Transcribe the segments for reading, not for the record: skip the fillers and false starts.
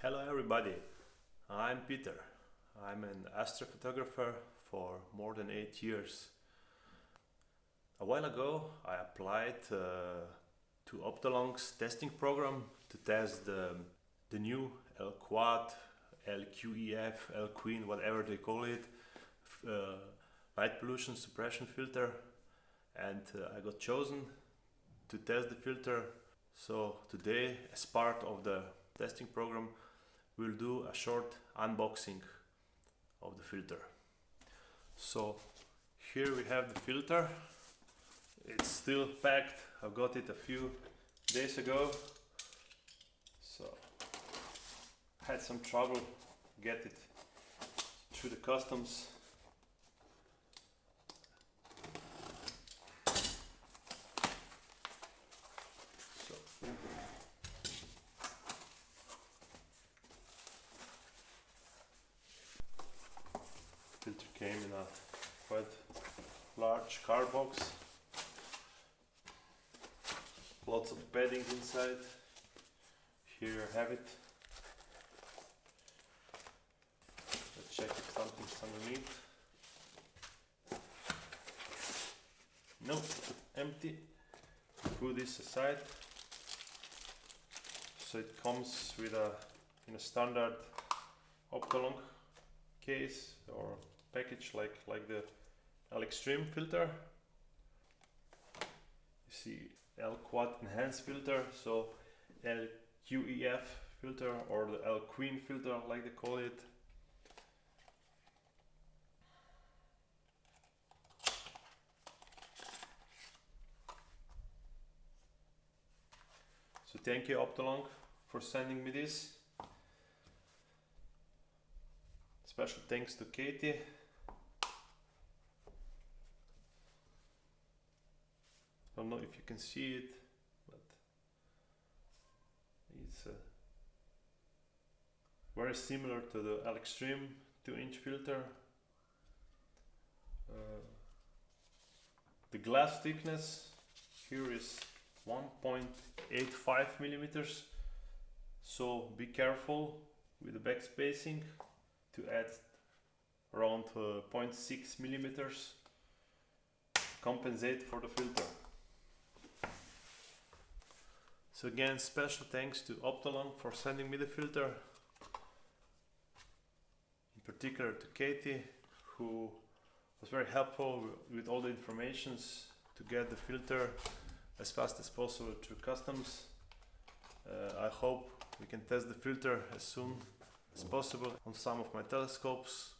Hello everybody, I'm Peter. I'm an astrophotographer for more than 8 years. A while ago I applied to Optolongs testing program to test the new L-QEF, L-QEF, L-QEF, whatever they call it, light pollution suppression filter, and I got chosen to test the filter. So today, as part of the testing program, we'll do a short unboxing of the filter. So here we have the filter. It's still packed. I got it a few days ago, so I had some trouble get it through the customs. Filter came in a quite large card box, lots of padding inside. Here I have it. Let's check if something's underneath. Nope, empty. Put this aside. So it comes with in a standard Optolong case or package like the L-Extreme filter. You see L-Quad enhanced filter, so L-QEF filter or the L-QEF filter like they call it. So thank you Optolong for sending me this. Special thanks to Katie. I don't know if you can see it, but it's very similar to the L-Extreme 2-inch filter. The glass thickness here is 1.85 millimeters, so be careful with the back spacing to add around 0.6 millimeters, compensate for the filter. So again, special thanks to Optolong for sending me the filter, in particular to Katie, who was very helpful with all the informations to get the filter as fast as possible through customs. I hope we can test the filter as soon as possible on some of my telescopes.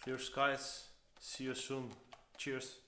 Clear skies, see you soon, cheers!